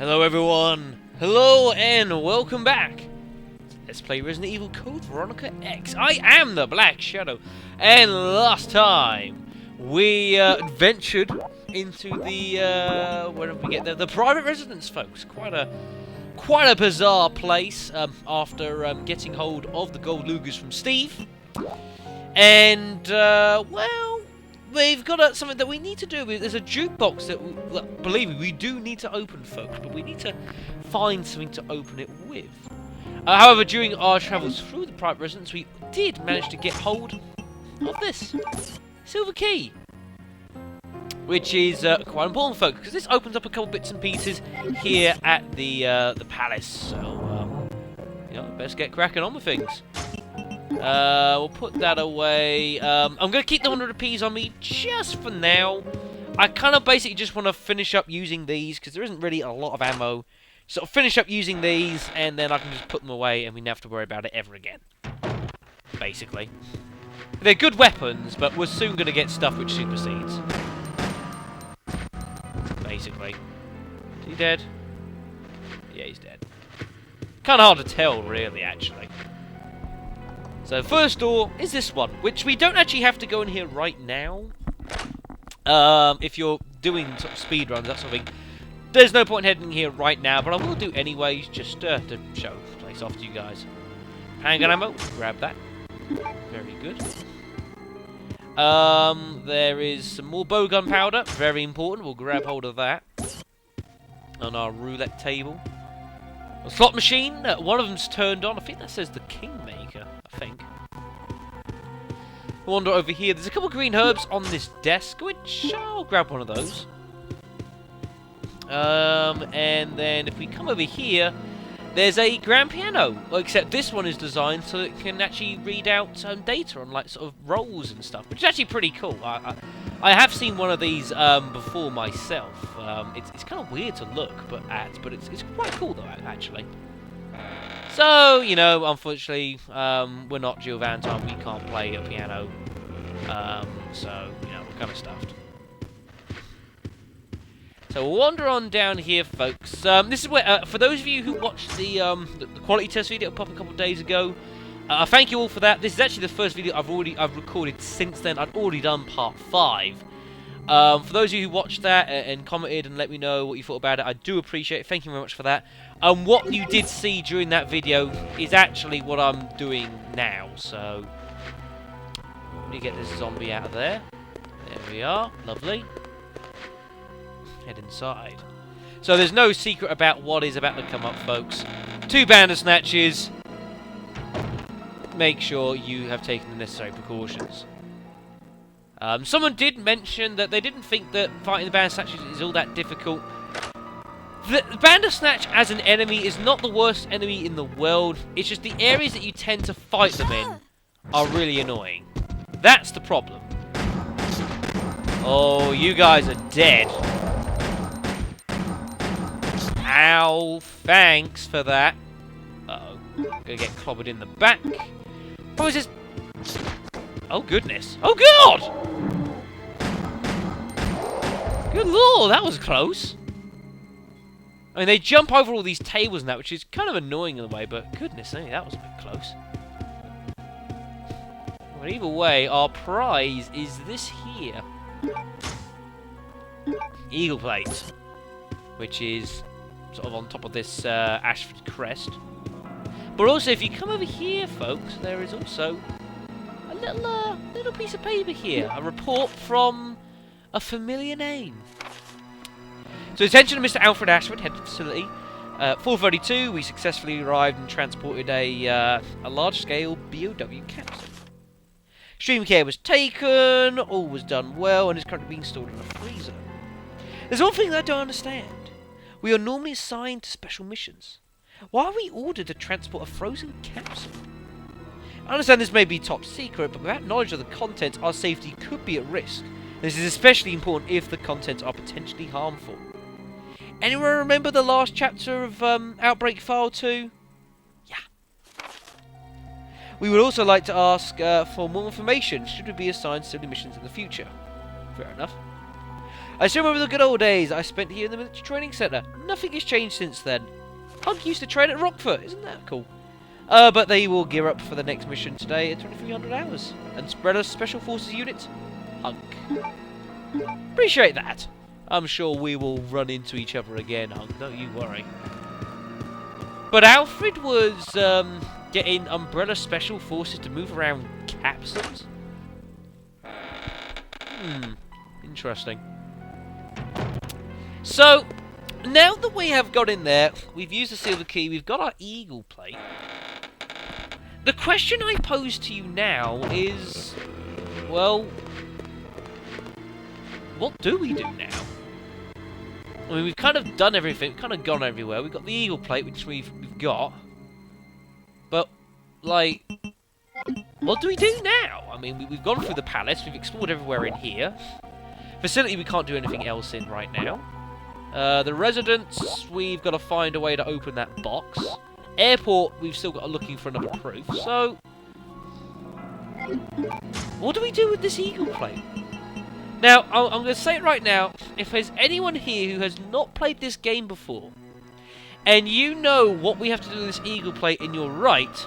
Hello everyone! Hello and welcome back! Let's play Resident Evil Code Veronica X. I am the Black Shadow, and last time we ventured into the where did we get there? The private residence, folks. Quite a bizarre place. After getting hold of the gold Lugers from Steve, and well, we've got something that we need to do. There's a jukebox that, believe me, we do need to open, folks, but we need to find something to open it with. However, during our travels through the private residence, we did manage to get hold of this silver key, which is quite important, folks, because this opens up a couple bits and pieces here at the palace. So, you know, best get cracking on with things. We'll put that away. I'm going to keep the 100 rupees on me just for now. I kind of basically just want to finish up using these because there isn't really a lot of ammo. So I'll finish up using these and then I can just put them away and we never have to worry about it ever again. Basically. They're good weapons, but we're soon going to get stuff which supersedes. Basically. Is he dead? Yeah, he's dead. Kind of hard to tell, really, actually. So first door is this one, which we don't actually have to go in here right now. If you're doing sort of speed runs, that sort of thing, there's no point in heading here right now, but I will do anyways, just to show the place off to you guys. Handgun ammo, grab that. Very good. There is some more bowgun powder, very important. We'll grab hold of that on our roulette table. A slot machine, one of them's turned on. I think that says the Kingmaker, I think. Wander over here. There's a couple of green herbs on this desk, which I'll grab one of those. And then if we come over here, there's a grand piano. Well, except this one is designed so it can actually read out data on like sort of rolls and stuff, which is actually pretty cool. I have seen one of these before myself. It's kind of weird to look but it's quite cool though, actually. So, you know, unfortunately, we're not Jill Valentine. We can't play a piano. So, you know, we're kind of stuffed. So we'll wander on down here, folks. This is where, for those of you who watched the quality test video pop a couple of days ago, thank you all for that. This is actually the first video I've recorded since then. I'd already done part 5. For those of you who watched that and commented and let me know what you thought about it, I do appreciate it. Thank you very much for that. What you did see during that video is actually what I'm doing now. So let me get this zombie out of there. There we are. Lovely. Head inside. So there's no secret about what is about to come up, folks. 2 Bandersnatches. Make sure you have taken the necessary precautions. Someone did mention that they didn't think that fighting the Bandersnatches is all that difficult. The Bandersnatch as an enemy is not the worst enemy in the world. It's just the areas that you tend to fight them in are really annoying. That's the problem. Oh, you guys are dead. Ow, thanks for that. Uh-oh. Gonna get clobbered in the back. What is this? Oh, goodness. Oh, God! Good lord, that was close. I mean, they jump over all these tables and that, which is kind of annoying in a way, but goodness me, that was a bit close. But either way, our prize is this here. Eagle plate. Which is sort of on top of this Ashford crest. But also, if you come over here, folks, there is also a little piece of paper here. A report from a familiar name. So, attention to Mr. Alfred Ashford, head of the facility. 4:32, we successfully arrived and transported a large-scale BOW capsule. Extreme care was taken, all was done well, and is currently being stored in a freezer. There's one thing that I don't understand. We are normally assigned to special missions. Why are we ordered to transport a frozen capsule? I understand this may be top secret, but without knowledge of the contents, our safety could be at risk. This is especially important if the contents are potentially harmful. Anyone remember the last chapter of Outbreak File 2? Yeah. We would also like to ask for more information should we be assigned similar missions in the future. Fair enough. I still remember the good old days I spent here in the military training centre. Nothing has changed since then. Hunk used to train at Rockford. Isn't that cool? But they will gear up for the next mission today at 2300 hours. And spread a Special Forces unit. Hunk. Appreciate that. I'm sure we will run into each other again, Hunk. Don't you worry. But Alfred was getting Umbrella Special Forces to move around capsules. Interesting. So, now that we have got in there, we've used the silver key, we've got our eagle plate. The question I pose to you now is, well, what do we do now? I mean, we've kind of done everything, we've kind of gone everywhere. We've got the eagle plate, which we've got. But, like, what do we do now? I mean, we've gone through the palace, we've explored everywhere in here. Facility, we can't do anything else in right now. The residence, we've got to find a way to open that box. Airport, we've still got looking for another proof. So, what do we do with this eagle plate? Now, I'm going to say it right now. If there's anyone here who has not played this game before, and you know what we have to do with this eagle plate and you're right,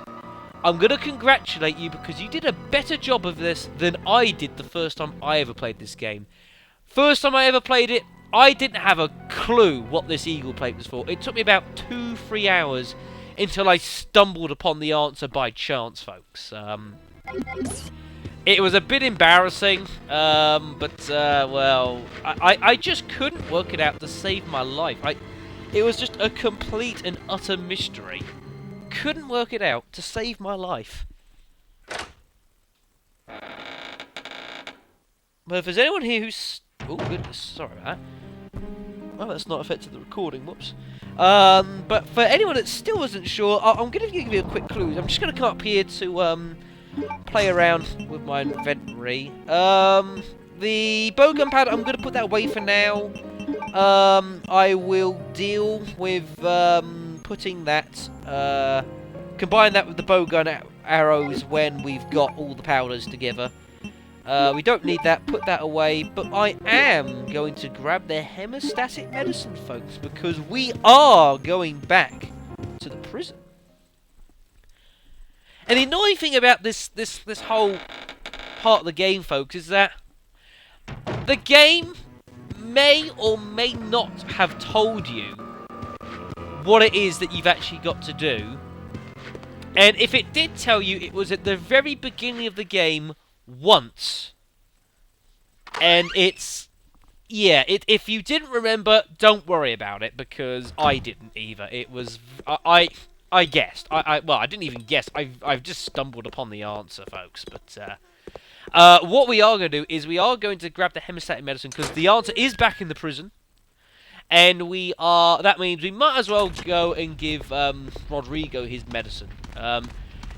I'm going to congratulate you because you did a better job of this than I did the first time I ever played this game. First time I ever played it, I didn't have a clue what this eagle plate was for. It took me about 2-3 hours until I stumbled upon the answer by chance, folks. It was a bit embarrassing, well, I just couldn't work it out to save my life. It was just a complete and utter mystery. Couldn't work it out to save my life. But if there's anyone here who's... Oh, goodness, sorry about that. Well, that's not affected the recording, whoops. But for anyone that still isn't sure, I'm going to give you a quick clue. I'm just going to come up here to play around with my inventory. The bowgun powder, I'm going to put that away for now. I will deal with putting that, combine that with the bowgun arrows when we've got all the powders together. We don't need that, put that away, but I am going to grab the hemostatic medicine, folks, because we are going back to the prison. And the annoying thing about this whole part of the game, folks, is that the game may or may not have told you what it is that you've actually got to do. And if it did tell you, it was at the very beginning of the game once. And it's... yeah, if you didn't remember, don't worry about it, because I didn't either. It was... I guessed. Well, I didn't even guess. I've just stumbled upon the answer, folks. But what we are going to do is we are going to grab the hemostatic medicine, because the answer is back in the prison. And we are... that means we might as well go and give Rodrigo his medicine.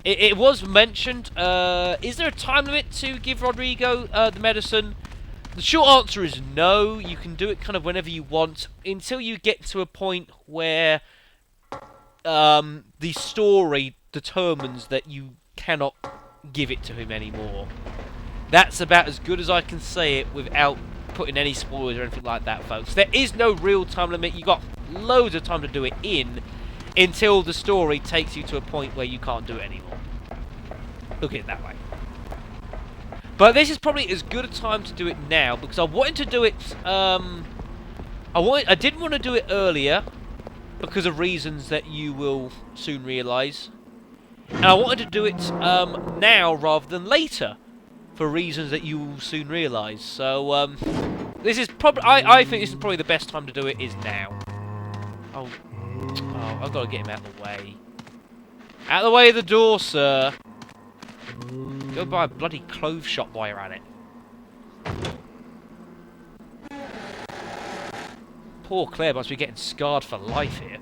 It was mentioned, is there a time limit to give Rodrigo the medicine? The short answer is no. You can do it kind of whenever you want, until you get to a point where the story determines that you cannot give it to him anymore. That's about as good as I can say it without putting any spoilers or anything like that, folks. There is no real time limit. You got loads of time to do it in, until the story takes you to a point where you can't do it anymore. Look at it that way. But this is probably as good a time to do it now, because I wanted to do it, I didn't want to do it earlier, because of reasons that you will soon realise. And I wanted to do it now rather than later, for reasons that you will soon realise. So, this is probably, I think this is probably the best time to do it, is now. Oh, I've got to get him out of the way. Out of the way of the door, sir. Go buy a bloody clothes shop while you're at it. Poor Claire must be getting scarred for life here.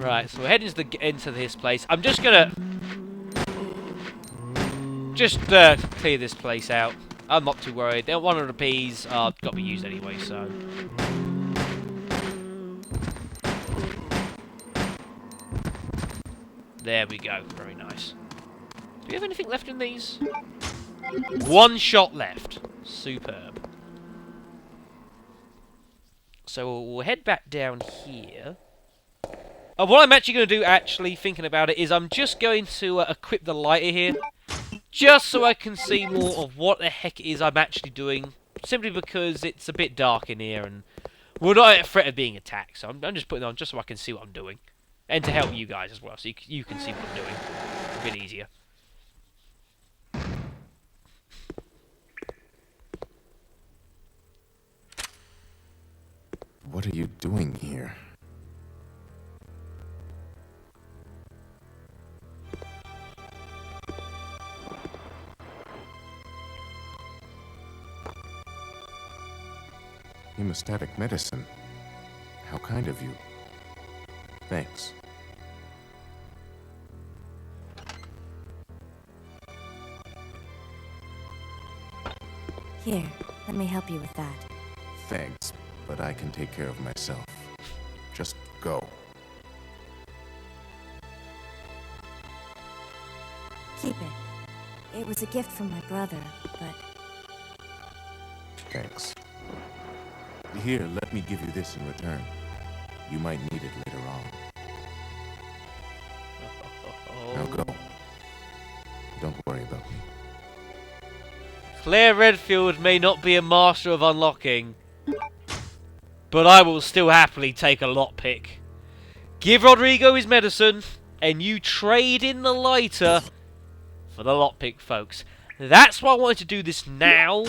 Right, so we're heading into this place. I'm just gonna... clear this place out. I'm not too worried. One of the P's got to be used anyway, so... there we go. Very nice. Do we have anything left in these? One shot left. Superb. So we'll head back down here. What I'm actually going to do, actually, thinking about it, is I'm just going to equip the lighter here. Just so I can see more of what the heck it is I'm actually doing. Simply because it's a bit dark in here and we're not at threat of being attacked. So I'm just putting it on just so I can see what I'm doing. And to help you guys as well, so you can see what I'm doing. A bit easier. What are you doing here? Hemostatic medicine. How kind of you. Thanks. Here, let me help you with that. Thanks, but I can take care of myself. Just go. Keep it. It was a gift from my brother, but... Thanks. Here, let me give you this in return. You might need it later on. Now go. Don't worry about me. Claire Redfield may not be a master of unlocking, but I will still happily take a lockpick. Give Rodrigo his medicine, and you trade in the lighter for the lockpick, folks. That's why I wanted to do this now,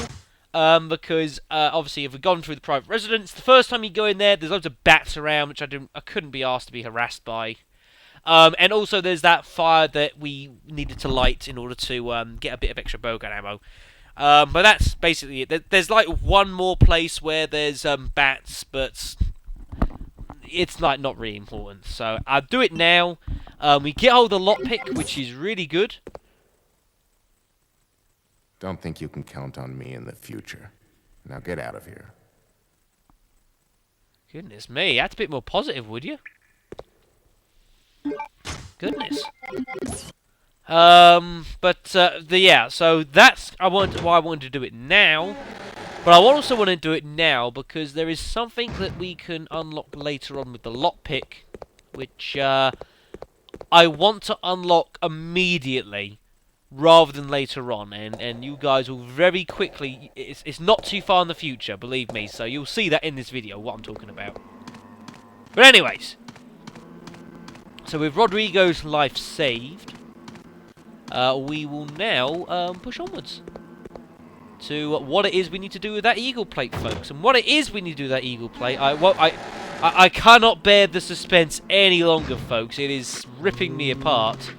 because obviously if we've gone through the private residence, the first time you go in there, there's loads of bats around, which I couldn't be asked to be harassed by. And also there's that fire that we needed to light in order to get a bit of extra bowgun ammo. But that's basically it. There's like one more place where there's bats, but it's like not really important. So I'll do it now. We get hold of the lockpick, which is really good. Don't think you can count on me in the future. Now get out of here. Goodness me, that's a bit more positive, would you? Goodness. Yeah, so that's why I wanted to do it now. But I also want to do it now because there is something that we can unlock later on with the lockpick, which I want to unlock immediately rather than later on, and you guys will very quickly, it's not too far in the future, believe me, so you'll see that in this video, what I'm talking about. But anyways, so with Rodrigo's life saved, we will now push onwards to what it is we need to do with that eagle plate, folks. And what it is we need to do with that eagle plate, I cannot bear the suspense any longer, folks. It is ripping me apart.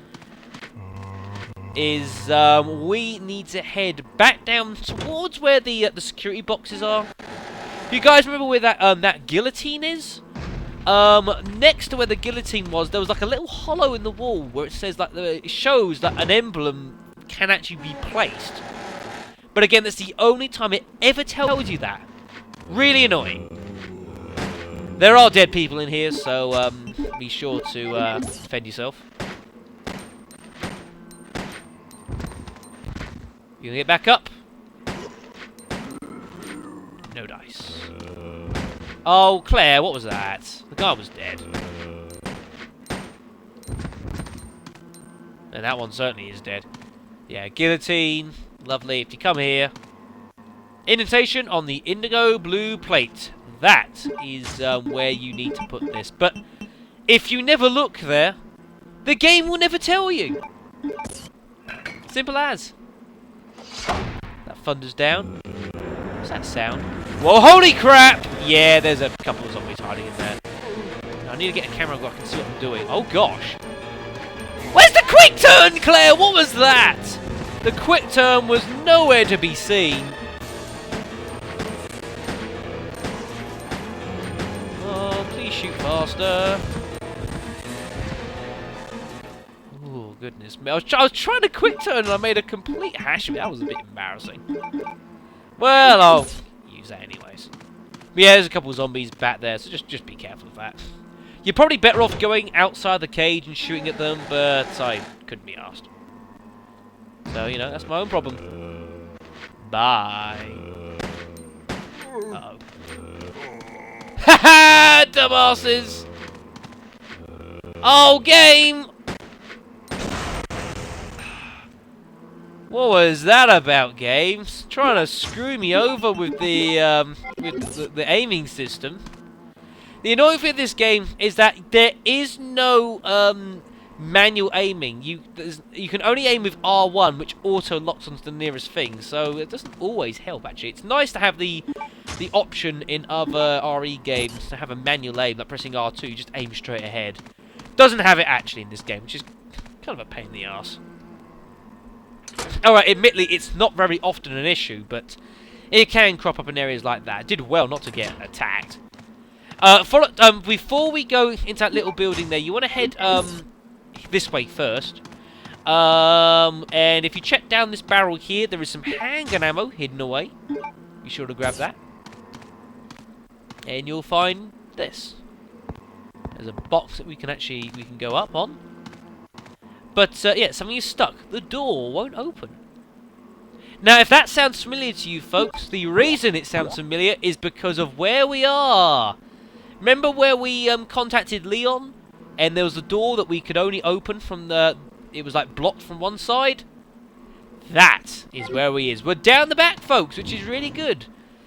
We need to head back down towards where the security boxes are. Do you guys remember where that guillotine is? Next to where the guillotine was, there was like a little hollow in the wall where it says like it shows that an emblem can actually be placed. But again, that's the only time it ever tells you that. Really annoying. There are dead people in here, so be sure to defend yourself. You can get back up. No dice. Oh, Claire, what was that? The guy was dead. And that one certainly is dead. Yeah, guillotine. Lovely. If you come here. Indentation on the indigo blue plate. That is where you need to put this. But if you never look there, the game will never tell you. Simple as. That thunders down. What's that sound? Whoa, holy crap! Yeah, there's a couple of zombies hiding in there. I need to get a camera so I can see what I'm doing. Oh gosh. Where's the quick turn, Claire? What was that? The quick turn was nowhere to be seen. Oh, please shoot faster. Oh, goodness me. I was trying to quick turn and I made a complete hash of it. That was a bit embarrassing. Well, I'll use that anyways. But yeah, there's a couple of zombies back there, so just be careful of that. You're probably better off going outside the cage and shooting at them, but I couldn't be asked. So, you know, that's my own problem. Bye. Uh-oh. Ha! Dumbasses! Oh, game! What was that about, games? Trying to screw me over with the aiming system. The annoying thing with this game is that there is no manual aiming. You can only aim with R1, which auto locks onto the nearest thing. So it doesn't always help. Actually, it's nice to have the option in other RE games to have a manual aim, like pressing R2, just aim straight ahead. Doesn't have it actually in this game, which is kind of a pain in the ass. Alright, admittedly, it's not very often an issue, but it can crop up in areas like that. It did well not to get attacked. Before we go into that little building there, you want to head this way first. And if you check down this barrel here, there is some handgun ammo hidden away. Be sure to grab that. And you'll find this. There's a box that we can go up on. But, yeah, something is stuck. The door won't open. Now, if that sounds familiar to you folks, the reason it sounds familiar is because of where we are. Remember where we contacted Leon? And there was a door that we could only open from the... It was, like, blocked from one side? That is where we is. We're down the back, folks, which is really good.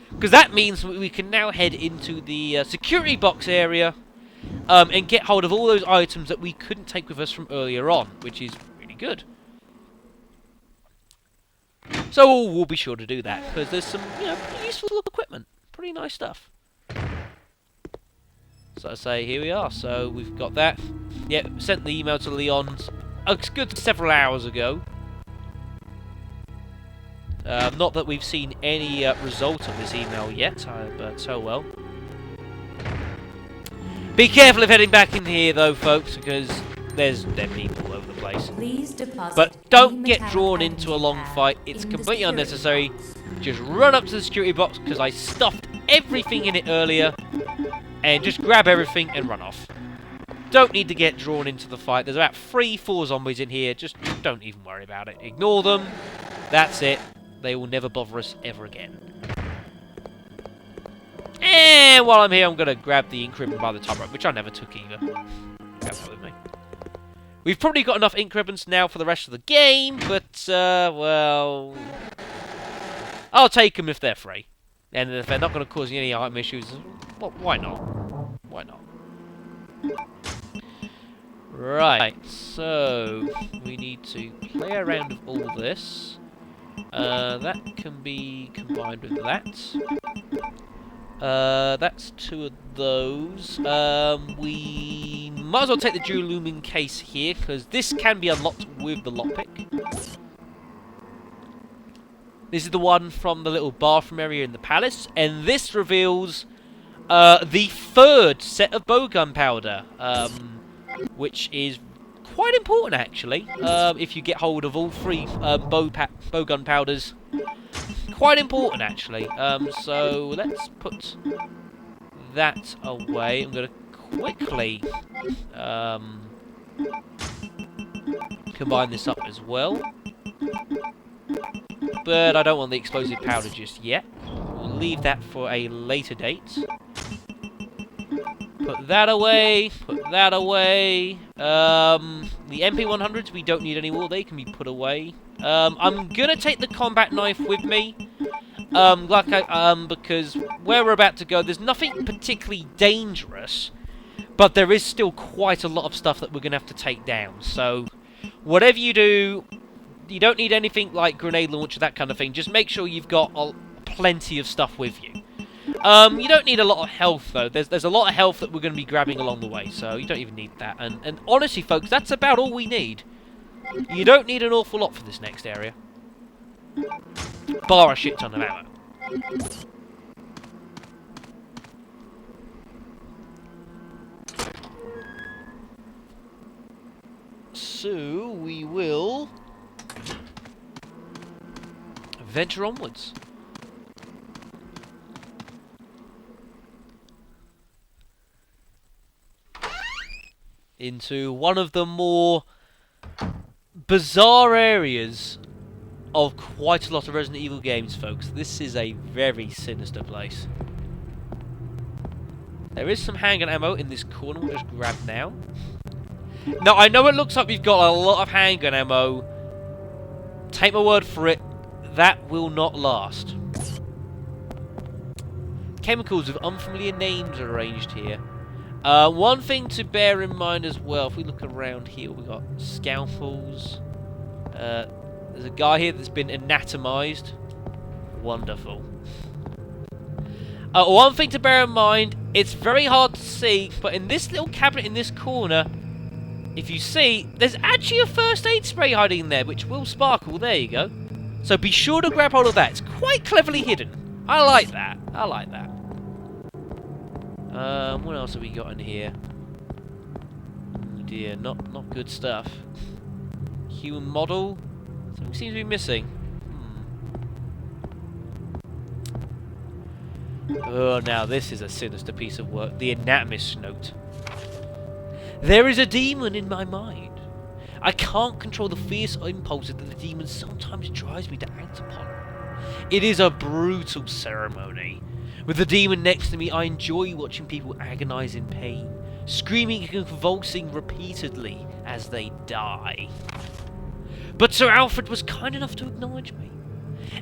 Because that means we can now head into the security box area. And get hold of all those items that we couldn't take with us from earlier on, which is really good. So we'll be sure to do that, because there's some, pretty useful equipment. Pretty nice stuff. So I say, here we are. So we've got that. Yep, sent the email to Leon a good several hours ago. Not that we've seen any result of this email yet, but oh well. Be careful of heading back in here, though, folks, because there's dead people all over the place. But don't get drawn into a long fight. It's completely unnecessary. Just run up to the security box, because I stuffed everything in it earlier. And just grab everything and run off. Don't need to get drawn into the fight. There's about 3-4 zombies in here. Just don't even worry about it. Ignore them. That's it. They will never bother us ever again. And while I'm here, I'm going to grab the ink ribbon by the top rope, which I never took either. Grab that with me. We've probably got enough ink ribbons now for the rest of the game, but, well... I'll take them if they're free. And if they're not going to cause any item issues, well, why not? Why not? Right, so... We need to play around with all this. That can be combined with that. That's 2 of those. We might as well take the dual lumen case here, because this can be unlocked with the lockpick. This is the one from the little bathroom area in the palace, and this reveals the 3rd set of bowgun powder, which is quite important actually. If you get hold of all 3 bowgun powders. Quite important actually. So let's put that away. I'm going to quickly combine this up as well. But I don't want the explosive powder just yet. We'll leave that for a later date. Put that away. Put that away. The MP100s we don't need anymore. They can be put away. I'm gonna take the combat knife with me. Because where we're about to go, there's nothing particularly dangerous, but there is still quite a lot of stuff that we're gonna have to take down. So, whatever you do, you don't need anything like grenade launcher, that kind of thing. Just make sure you've got plenty of stuff with you. You don't need a lot of health, though. There's a lot of health that we're going to be grabbing along the way, so you don't even need that. And honestly, folks, that's about all we need. You don't need an awful lot for this next area. Bar a shit ton of ammo. So, we will venture onwards. Into one of the more bizarre areas of quite a lot of Resident Evil games, folks. This is a very sinister place. There is some handgun ammo in this corner. We'll just grab now. Now, I know it looks like we've got a lot of handgun ammo. Take my word for it, that will not last. Chemicals with unfamiliar names are arranged here. One thing to bear in mind as well, if we look around here, we've got scalpels. There's a guy here that's been anatomized. Wonderful. One thing to bear in mind, it's very hard to see, but in this little cabinet in this corner, if you see, there's actually a first aid spray hiding in there, which will sparkle. There you go. So be sure to grab hold of that. It's quite cleverly hidden. I like that. I like that. What else have we got in here? Oh dear, not good stuff. Human model. Something seems to be missing. Oh, now this is a sinister piece of work. The anatomist's note. There is a demon in my mind. I can't control the fierce impulses that the demon sometimes drives me to act upon. It is a brutal ceremony. With the demon next to me, I enjoy watching people agonize in pain, screaming and convulsing repeatedly as they die. But Sir Alfred was kind enough to acknowledge me,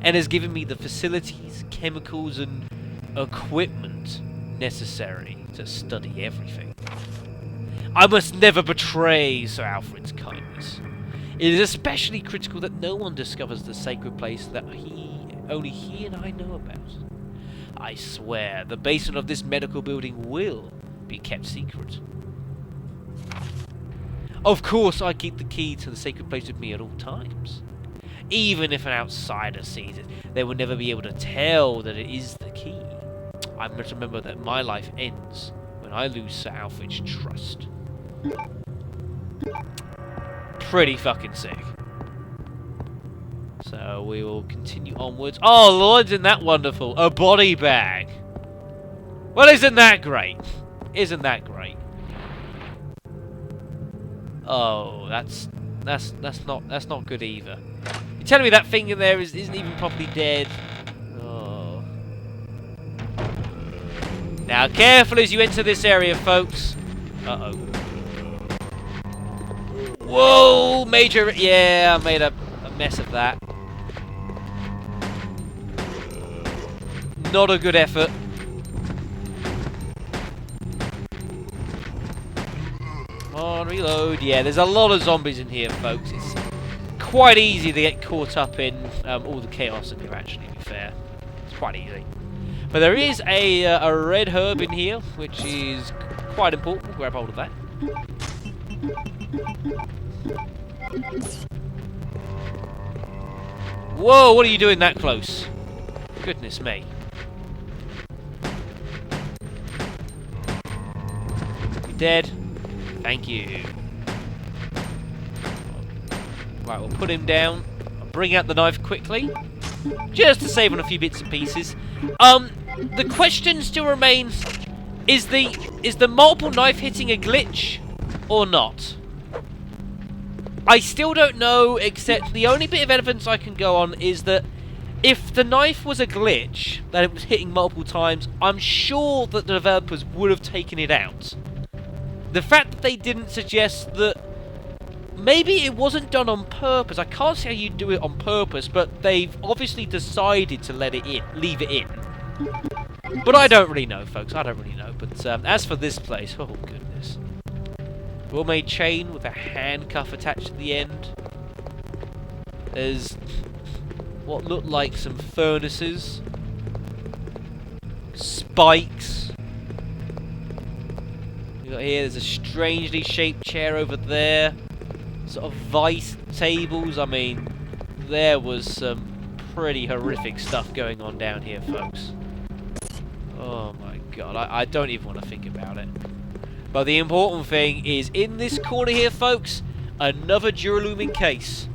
and has given me the facilities, chemicals, and equipment necessary to study everything. I must never betray Sir Alfred's kindness. It is especially critical that no one discovers the sacred place that only he and I know about. I swear, the basement of this medical building will be kept secret. Of course, I keep the key to the sacred place with me at all times. Even if an outsider sees it, they will never be able to tell that it is the key. I must remember that my life ends when I lose Sir Alfred's trust. Pretty fucking sick. So we will continue onwards. Oh lord, isn't that wonderful? A body bag. Well, isn't that great? Isn't that great? Oh, that's not good either. You're telling me that thing in there isn't even properly dead? Oh. Now, careful as you enter this area, folks. Uh-oh. Whoa, major... Yeah, I made a mess of that. Not a good effort. Come on, reload. Yeah, there's a lot of zombies in here, folks. It's quite easy to get caught up in all the chaos in here, actually, to be fair. It's quite easy. But there is a red herb in here, which is quite important. We'll grab hold of that. Whoa, what are you doing that close? Goodness me. You dead? Thank you. Right, we'll put him down. I'll bring out the knife quickly, just to save on a few bits and pieces. The question still remains: is the multiple knife hitting a glitch or not? I still don't know, except the only bit of evidence I can go on is that if the knife was a glitch, that it was hitting multiple times, I'm sure that the developers would have taken it out. The fact that they didn't suggest that maybe it wasn't done on purpose. I can't see how you do it on purpose, but they've obviously decided to leave it in. But I don't really know, folks. I don't really know. But as for this place, oh goodness. Well-made chain with a handcuff attached to the end. There's what look like some furnaces. Spikes. We got here, there's a strangely shaped chair over there. Sort of vice tables. I mean, there was some pretty horrific stuff going on down here, folks. Oh my god, I don't even want to think about it. But the important thing is, in this corner here, folks, another Duralumin case.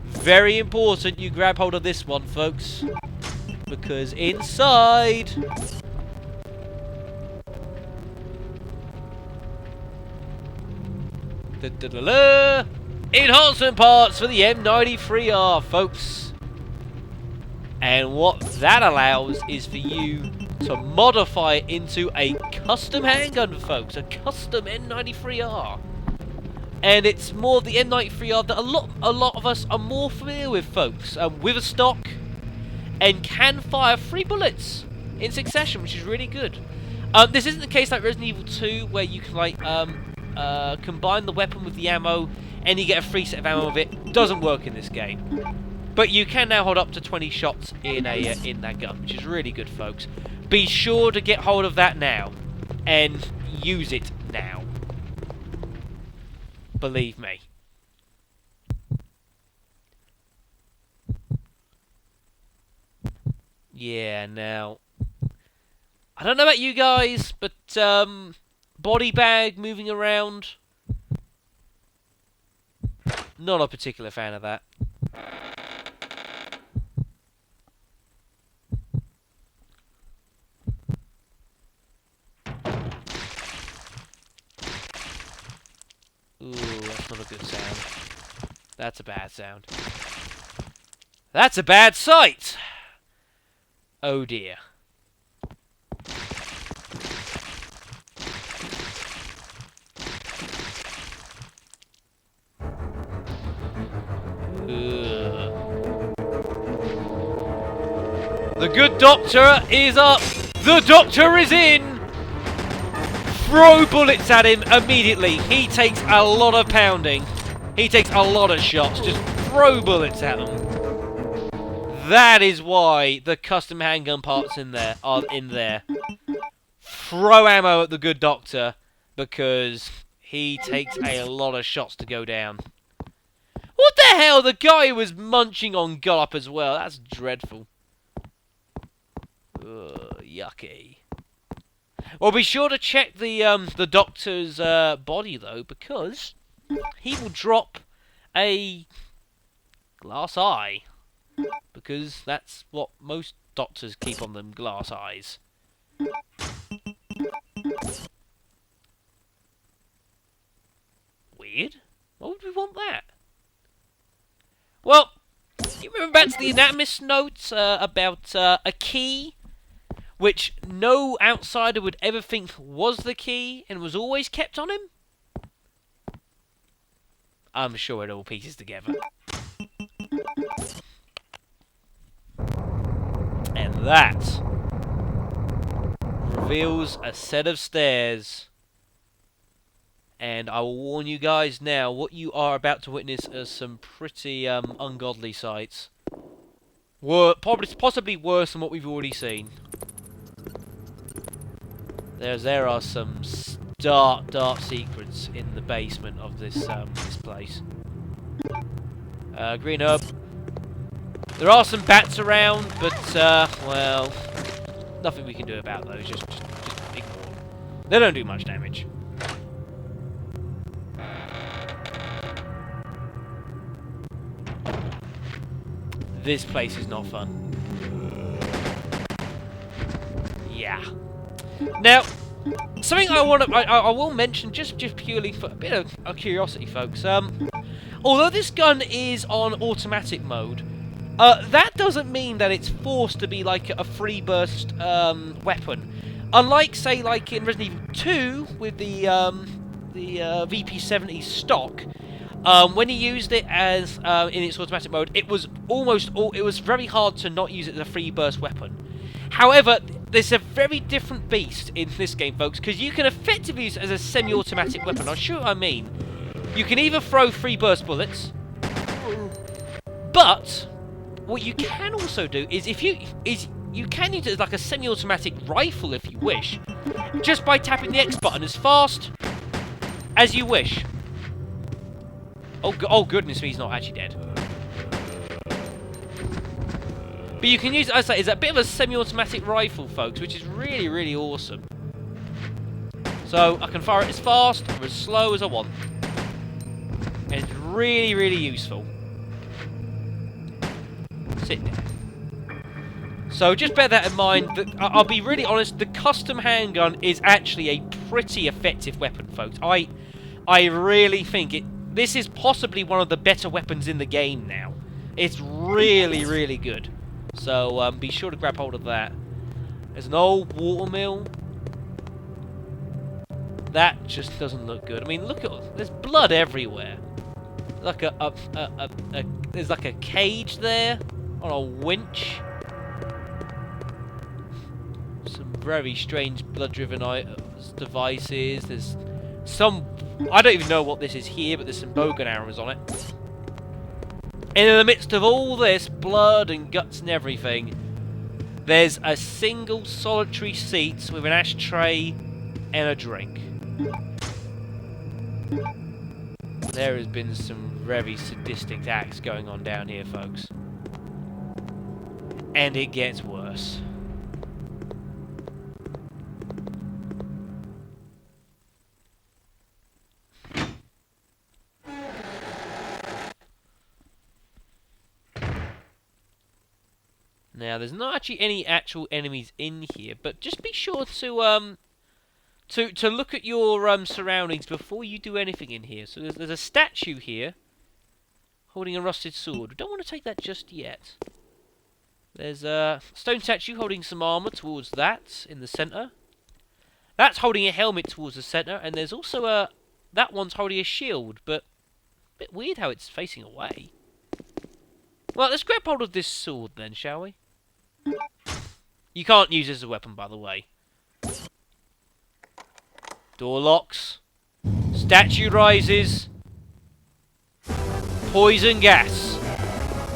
Very important you grab hold of this one, folks. Because inside... enhancement parts for the M93R, folks. And what that allows is for you to modify it into a custom handgun, folks. A custom N93R. And it's more the N93R that a lot of us are more familiar with, folks. With a stock, and can fire 3 bullets in succession, which is really good. This isn't the case like Resident Evil 2, where you can like combine the weapon with the ammo, and you get a free set of ammo with it. Doesn't work in this game, but you can now hold up to 20 shots in that gun, which is really good, folks. Be sure to get hold of that now, and use it now. Believe me. Yeah, now, I don't know about you guys, but body bag moving around, not a particular fan of that. Ooh, that's not a good sound. That's a bad sound. That's a bad sight! Oh dear. The good doctor is up! The doctor is in! Throw bullets at him immediately. He takes a lot of pounding. He takes a lot of shots. Just throw bullets at him. That is why the custom handgun parts are in there. Throw ammo at the good doctor, because he takes a lot of shots to go down. What the hell? The guy was munching on Gullop as well. That's dreadful. Ugh, yucky. Well, be sure to check the doctor's body though, because he will drop a glass eye, because that's what most doctors keep on them, glass eyes. Weird. Why would we want that? Well, you remember back to the anatomist notes about a key, which no outsider would ever think was the key, and was always kept on him? I'm sure it all pieces together. And that reveals a set of stairs. And I will warn you guys now, what you are about to witness are some pretty ungodly sights. Possibly worse than what we've already seen. There are some dark secrets in the basement of this place. Green herb. There are some bats around, but well, nothing we can do about those. Just ignore them. They don't do much damage. This place is not fun. Yeah. Now, something I will mention just purely for a bit of curiosity, folks. Although this gun is on automatic mode, that doesn't mean that it's forced to be like a free burst weapon. Unlike, say, like in Resident Evil 2 with the VP70 stock. When you used it as in its automatic mode, it was very hard to not use it as a free burst weapon. However, there's a very different beast in this game, folks, because you can effectively use it as a semi-automatic weapon. I'll show you what I mean. You can either throw free burst bullets, but what you can also do is you can use it as like a semi-automatic rifle if you wish, just by tapping the X button as fast as you wish. Oh goodness me, he's not actually dead. But you can use it, as I say, it's a bit of a semi-automatic rifle, folks, which is really, really awesome. So I can fire it as fast or as slow as I want. And it's really, really useful. Sit down. So just bear that in mind. I'll be really honest, the custom handgun is actually a pretty effective weapon, folks. I really think this is possibly one of the better weapons in the game now. It's really, really good. So be sure to grab hold of that. There's an old watermill. That just doesn't look good. I mean, look at... There's blood everywhere. Like there's like a cage there on a winch. Some very strange blood-driven devices. There's some... I don't even know what this is here, but there's some bow gun arrows on it. And in the midst of all this blood and guts and everything, there's a single solitary seat with an ashtray and a drink. There has been some very sadistic acts going on down here, folks. And it gets worse. Now, there's not actually any actual enemies in here, but just be sure to look at your surroundings before you do anything in here. So there's a statue here holding a rusted sword. We don't want to take that just yet. There's a stone statue holding some armor towards that in the center. That's holding a helmet towards the center, and there's also that one's holding a shield, but a bit weird how it's facing away. Well, let's grab hold of this sword then, shall we? You can't use it as a weapon, by the way. Door locks. Statue rises. Poison gas.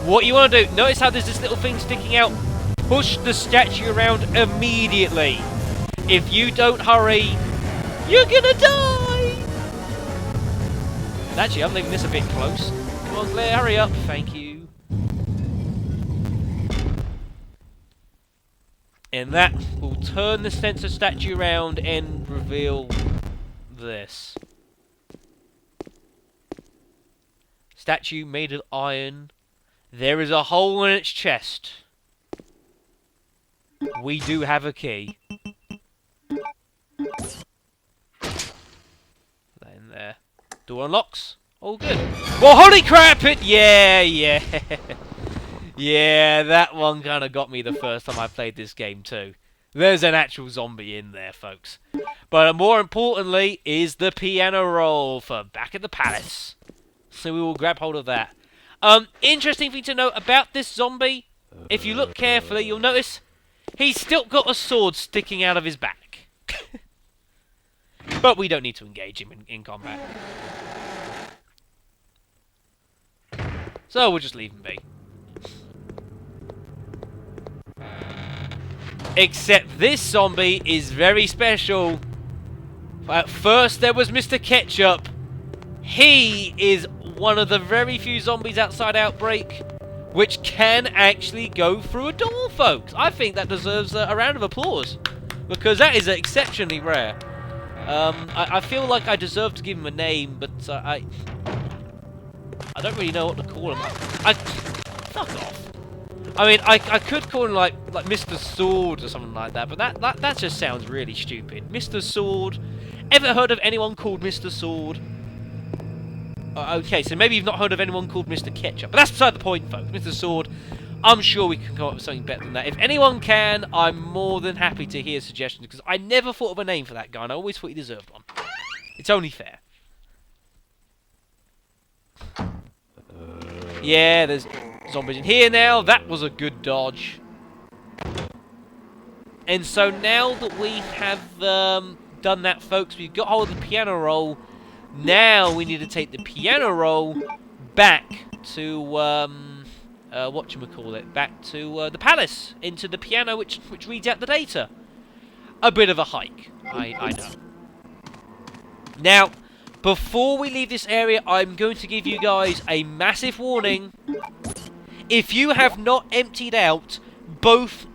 What you want to do, notice how there's this little thing sticking out. Push the statue around immediately. If you don't hurry, you're gonna die! Actually, I'm leaving this a bit close. Come on, Claire, hurry up. Thank you. And that will turn the sensor statue around and reveal this. Statue made of iron. There is a hole in its chest. We do have a key. That in there. Door unlocks. All good. Well, holy crap! Yeah. Yeah, that one kind of got me the first time I played this game too. There's an actual zombie in there, folks. But more importantly is the piano roll for Back at the Palace. So we will grab hold of that. Interesting thing to note about this zombie, if you look carefully, you'll notice he's still got a sword sticking out of his back. But we don't need to engage him in combat. So we'll just leave him be. Except this zombie is very special. At first there was Mr. Ketchup. He is one of the very few zombies outside Outbreak which can actually go through a door, folks. I think that deserves a round of applause, because that is exceptionally rare. I feel like I deserve to give him a name, but I don't really know what to call him. Fuck off. I mean, I could call him like Mr. Sword or something like that, but that just sounds really stupid. Mr. Sword. Ever heard of anyone called Mr. Sword? Okay, so maybe you've not heard of anyone called Mr. Ketchup, but that's beside the point, folks. Mr. Sword. I'm sure we can come up with something better than that. If anyone can, I'm more than happy to hear suggestions, because I never thought of a name for that guy, and I always thought he deserved one. It's only fair. Yeah, there's zombies in here now. That was a good dodge. And so now that we have done that, folks, we've got hold of the piano roll. Now we need to take the piano roll back to whatchamacallit, back to the palace, into the piano which reads out the data. A bit of a hike, I know. Now, before we leave this area, I'm going to give you guys a massive warning. If you have not emptied out both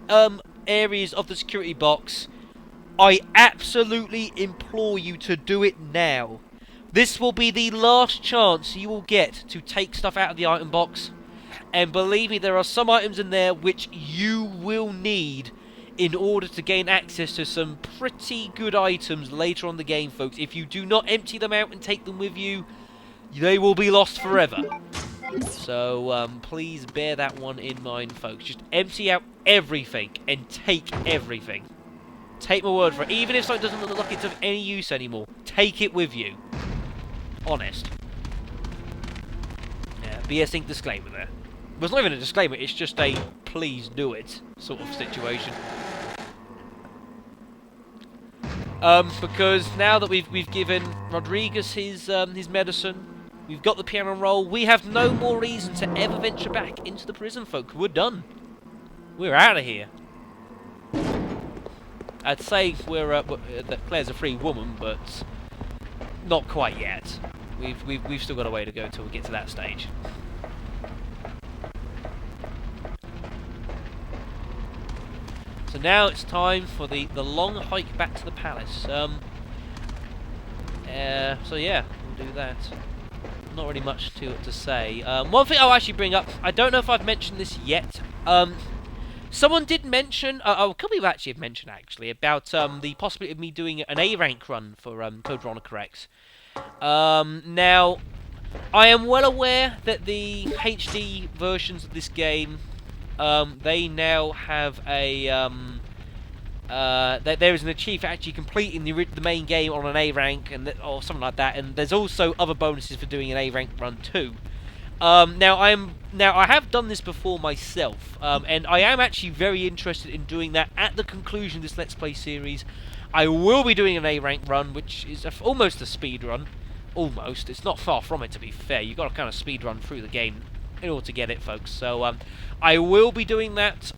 areas of the security box, I absolutely implore you to do it now. This will be the last chance you will get to take stuff out of the item box. And believe me, there are some items in there which you will need in order to gain access to some pretty good items later on in the game, folks. If you do not empty them out and take them with you, they will be lost forever. So please bear that one in mind, folks. Just empty out everything and take everything. Take my word for it. Even if something doesn't look like it's of any use anymore, take it with you. Honest. Yeah, BS Inc. disclaimer there. Well, it's not even a disclaimer, it's just a please do it sort of situation. Because now that we've given Rodriguez his medicine, we've got the piano roll, we have no more reason to ever venture back into the prison, folk. We're done. We're out of here. I'd say that Claire's a free woman, but not quite yet. We've still got a way to go until we get to that stage. So now it's time for the long hike back to the palace. So yeah, we'll do that. Not really much to say. One thing I'll actually bring up, I don't know if I've mentioned this yet. Someone did mention, a couple people actually have mentioned actually, about the possibility of me doing an A rank run for Code Veronica X. Now, I am well aware that the HD versions of this game, they now have a there is an achievement for actually completing the main game on an A rank or something like that, and there's also other bonuses for doing an A rank run too. Now I have done this before myself, and I am actually very interested in doing that at the conclusion of this Let's Play series. I will be doing an A rank run, which is almost a speed run. Almost. It's not far from it, to be fair. You've got to kind of speed run through the game in order to get it, folks. So I will be doing that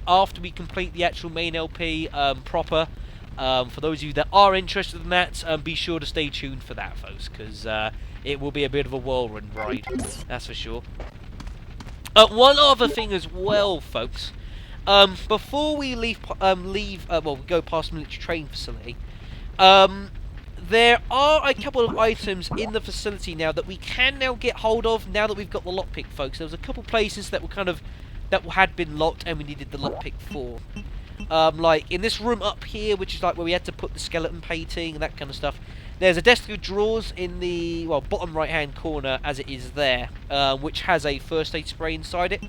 after we complete the actual main LP proper. For those of you that are interested in that, be sure to stay tuned for that, folks, because it will be a bit of a whirlwind ride, that's for sure. One other thing as well, folks. Before we well, we go past the military training facility, there are a couple of items in the facility now that we can now get hold of now that we've got the lockpick, folks. There was a couple places that were that had been locked and we needed the lockpick for. Like in this room up here, which is like where we had to put the skeleton painting and that kind of stuff. There's a desk of drawers in the bottom right hand corner, as it is there, which has a first aid spray inside it.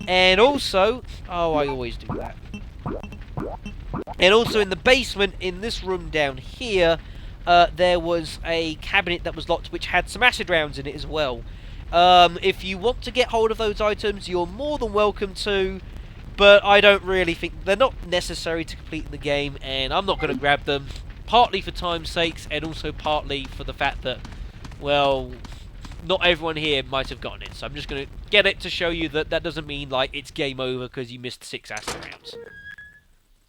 And also, oh, I always do that. And also in the basement, in this room down here, there was a cabinet that was locked, which had some acid rounds in it as well. If you want to get hold of those items, you're more than welcome to. But I don't really think they're not necessary to complete the game, and I'm not going to grab them. Partly for time's sakes, and also partly for the fact that, well, not everyone here might have gotten it. So I'm just going to get it to show you that that doesn't mean, like, it's game over because you missed 6 acid rounds.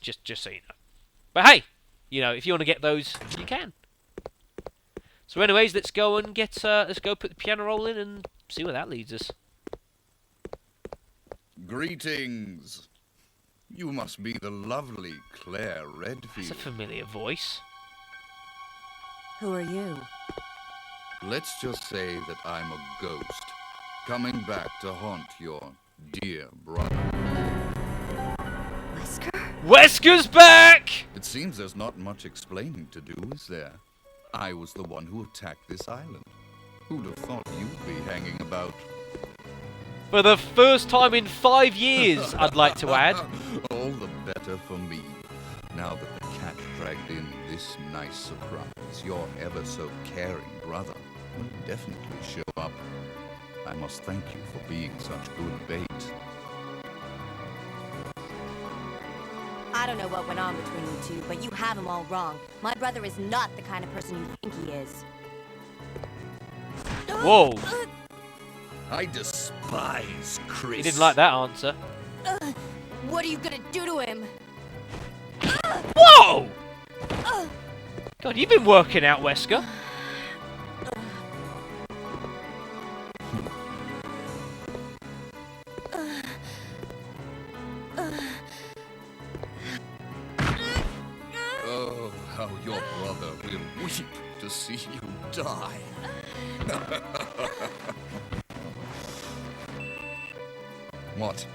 Just so you know. But hey, you know, if you want to get those, you can. So anyways, let's go and let's go put the piano roll in and see where that leads us. Greetings. You must be the lovely Claire Redfield. That's a familiar voice. Who are you? Let's just say that I'm a ghost, coming back to haunt your dear brother. Wesker? Wesker's back! It seems there's not much explaining to do, is there? I was the one who attacked this island. Who'd have thought you'd be hanging about? For the first time in 5 years, I'd like to add. All the better for me. Now that the cat dragged in this nice surprise, your ever so caring brother will definitely show up. I must thank you for being such good bait. I don't know what went on between you two, but you have him all wrong. My brother is not the kind of person you think he is. Whoa. I despise Chris. He didn't like that answer. What are you gonna do to him? Whoa! God, you've been working out, Wesker. Oh, how your brother will weep to see you die. What?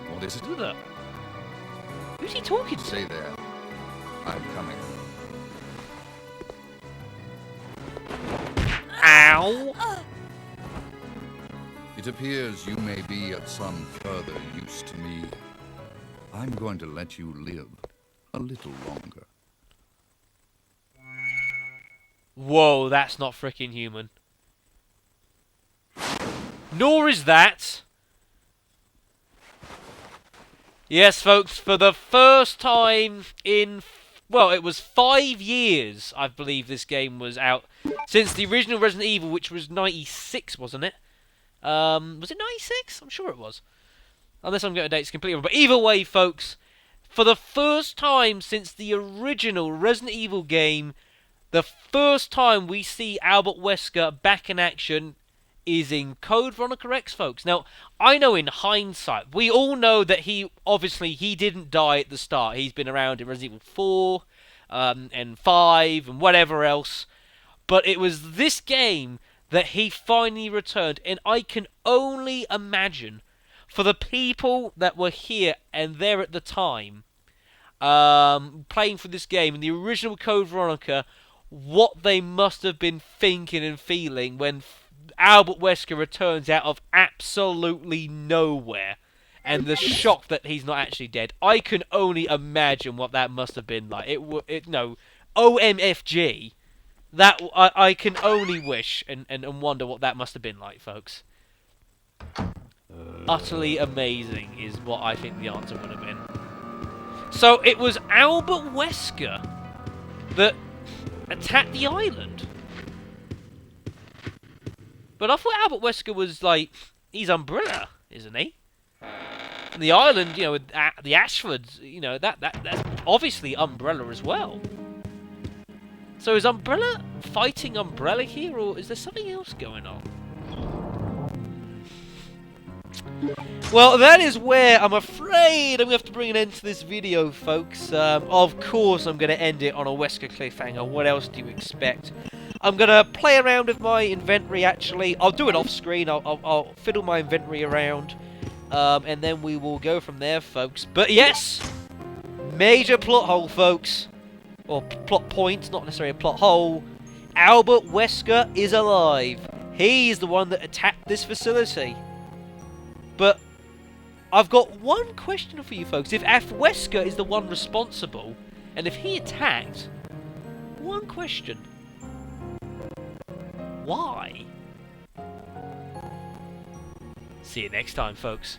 What is it? Look at that. Who's he talking to? Stay there. I'm coming. Ow! It appears you may be of some further use to me. I'm going to let you live a little longer. Whoa, that's not freaking human. Nor is that. Yes, folks, for the first time in, well, it was 5 years, I believe this game was out, since the original Resident Evil, which was 96, wasn't it? Was it 96? I'm sure it was. Unless I'm getting dates completely wrong. But either way, folks, for the first time since the original Resident Evil game, the first time we see Albert Wesker back in action is in Code Veronica X, folks. Now, I know in hindsight, we all know that he didn't die at the start. He's been around in Resident Evil 4 and 5 and whatever else. But it was this game that he finally returned, and I can only imagine, for the people that were here and there at the time, playing for this game in the original Code Veronica, what they must have been thinking and feeling when Albert Wesker returns out of absolutely nowhere, and the shock that he's not actually dead. I can only imagine what that must have been like. OMFG. That I can only wish and wonder what that must have been like, folks. Utterly amazing is what I think the answer would have been. So it was Albert Wesker that attacked the island. But I thought Albert Wesker was like, he's Umbrella, isn't he? And the island, with the Ashfords, that's obviously Umbrella as well. So is Umbrella fighting Umbrella here, or is there something else going on? Well, that is where I'm afraid I'm going to have to bring an end to this video, folks. Of course, I'm going to end it on a Wesker cliffhanger. What else do you expect? I'm going to play around with my inventory, actually. I'll do it off-screen. I'll fiddle my inventory around. And then we will go from there, folks. But yes, major plot hole, folks. Or plot point, not necessarily a plot hole. Albert Wesker is alive. He's the one that attacked this facility. But I've got one question for you folks. If Wesker is the one responsible, and if he attacked, one question. Why? See you next time, folks.